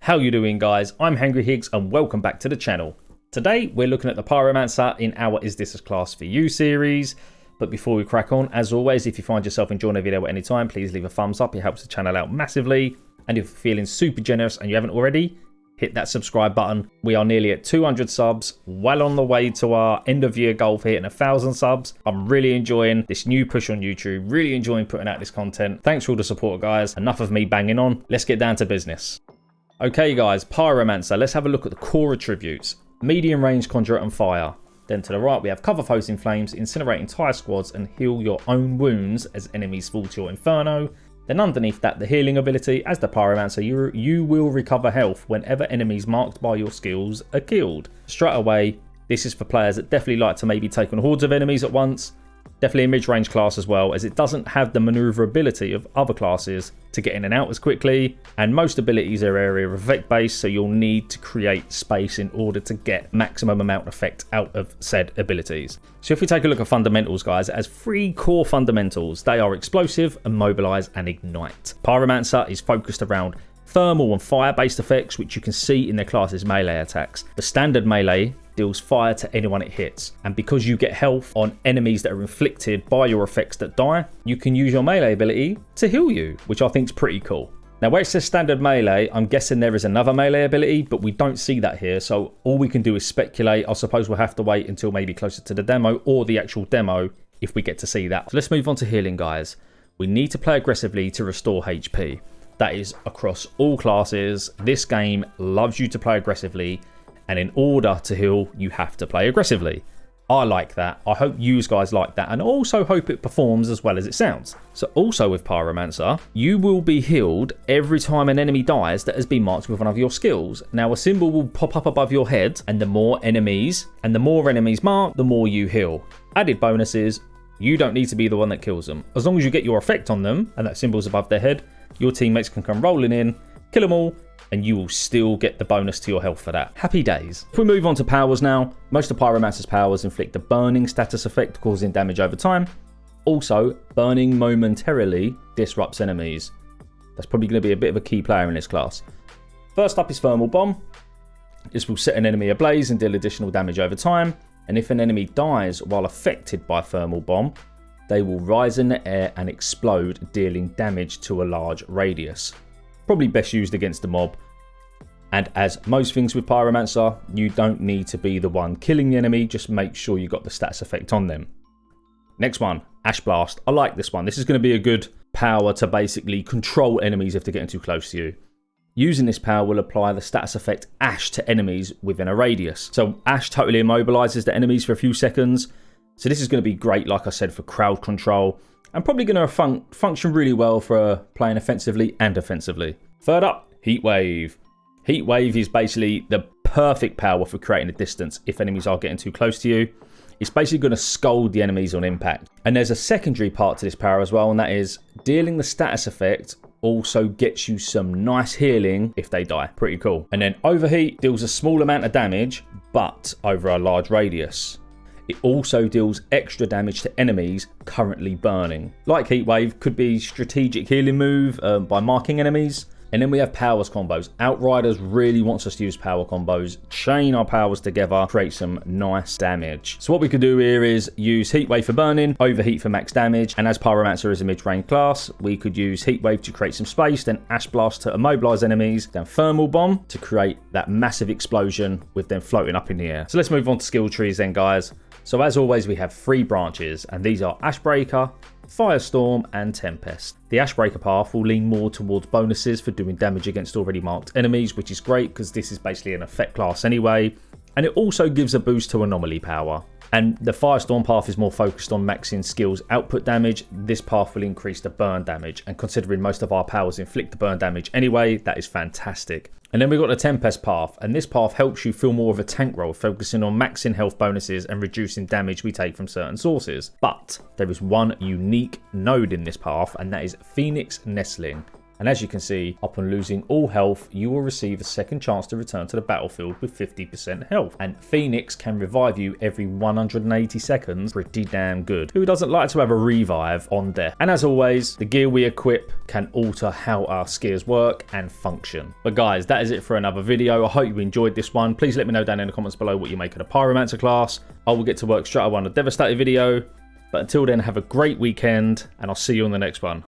How you doing, guys? I'm Hangry Higgs and welcome back to the channel. Today we're looking at the Pyromancer in our Is This a Class for You series. But before we crack on, as always, if you find yourself enjoying a video at any time, please leave a thumbs up. It helps the channel out massively. And if you're feeling super generous and you haven't already, hit that subscribe button. We are nearly at 200 subs, well on the way to our end of year goal for hitting 1,000 subs. I'm really enjoying this new push on YouTube, really enjoying putting out this content. Thanks for all the support, guys. Enough of me banging on. Let's get down to business. Okay guys, Pyromancer, let's have a look at the core attributes. Medium range, conjure and fire. Then to the right we have cover foes in flames, incinerate entire squads and heal your own wounds as enemies fall to your inferno. Then underneath that, the healing ability. As the Pyromancer, you will recover health whenever enemies marked by your skills are killed. Straight away, this is for players that definitely like to maybe take on hordes of enemies at once. Definitely a mid-range class as well, as it doesn't have the maneuverability of other classes to get in and out as quickly, and most abilities are area of effect based, so you'll need to create space in order to get maximum amount of effect out of said abilities. So if we take a look at fundamentals, guys, it has 3 core fundamentals. They are explosive, immobilize and ignite. Pyromancer is focused around thermal and fire based effects, which you can see in their class's melee attacks. The standard melee deals fire to anyone it hits, and because you get health on enemies that are inflicted by your effects that die, you can use your melee ability to heal you, which I think is pretty cool. Now where it says standard melee, I'm guessing there is another melee ability, but we don't see that here, so all we can do is speculate. I suppose we'll have to wait until maybe closer to the demo or the actual demo if we get to see that. So let's move on to healing, guys. We need to play aggressively to restore HP. That is across all classes. This game loves you to play aggressively, and in order to heal, you have to play aggressively. I like that. I hope you guys like that, and also hope it performs as well as it sounds. So also with Pyromancer, you will be healed every time an enemy dies that has been marked with one of your skills. Now a symbol will pop up above your head, and the more enemies marked, the more you heal. Added bonuses, you don't need to be the one that kills them. As long as you get your effect on them, and that symbol's above their head, your teammates can come rolling in, kill them all, and you will still get the bonus to your health for that. Happy days. If we move on to powers now, most of Pyromancer's powers inflict a burning status effect, causing damage over time. Also, burning momentarily disrupts enemies. That's probably going to be a bit of a key player in this class. First up is Thermal Bomb. This will set an enemy ablaze and deal additional damage over time. And if an enemy dies while affected by Thermal Bomb, they will rise in the air and explode, dealing damage to a large radius. Probably best used against the mob. And as most things with Pyromancer, you don't need to be the one killing the enemy, just make sure you got the stats effect on them. Next one, Ash Blast. I like this one. This is going to be a good power to basically control enemies if they're getting too close to you. Using this power will apply the status effect Ash to enemies within a radius. So Ash totally immobilizes the enemies for a few seconds. So this is going to be great, like I said, for crowd control, and probably going to function really well for playing offensively and defensively. Third up, Heat Wave. Heat Wave is basically the perfect power for creating a distance if enemies are getting too close to you. It's basically going to scold the enemies on impact. And there's a secondary part to this power as well, and that is dealing the status effect also gets you some nice healing if they die. Pretty cool. And then Overheat deals a small amount of damage, but over a large radius. It also deals extra damage to enemies currently burning. Like Heatwave, could be strategic healing move by marking enemies. And then we have powers combos. Outriders really wants us to use power combos. Chain our powers together, create some nice damage. So what we could do here is use Heatwave for burning, Overheat for max damage, and as Pyromancer is a mid-range class, we could use Heatwave to create some space, then Ash Blast to immobilize enemies, then Thermal Bomb to create that massive explosion with them floating up in the air. So let's move on to skill trees then, guys. So as always, we have 3 branches, and these are Ashbreaker, Firestorm and Tempest. The Ashbreaker path will lean more towards bonuses for doing damage against already marked enemies, which is great because this is basically an effect class anyway. And it also gives a boost to anomaly power. And the Firestorm path is more focused on maxing skills output damage. This path will increase the burn damage, and considering most of our powers inflict the burn damage anyway, that is fantastic. And then we've got the Tempest path, and this path helps you feel more of a tank role, focusing on maxing health bonuses and reducing damage we take from certain sources. But there is one unique node in this path, and that is Phoenix Nestling. And as you can see, upon losing all health, you will receive a second chance to return to the battlefield with 50% health. And Phoenix can revive you every 180 seconds. Pretty damn good. Who doesn't like to have a revive on death? And as always, the gear we equip can alter how our skills work and function. But guys, that is it for another video. I hope you enjoyed this one. Please let me know down in the comments below what you make of the Pyromancer class. I will get to work straight away on a Devastator video. But until then, have a great weekend, and I'll see you on the next one.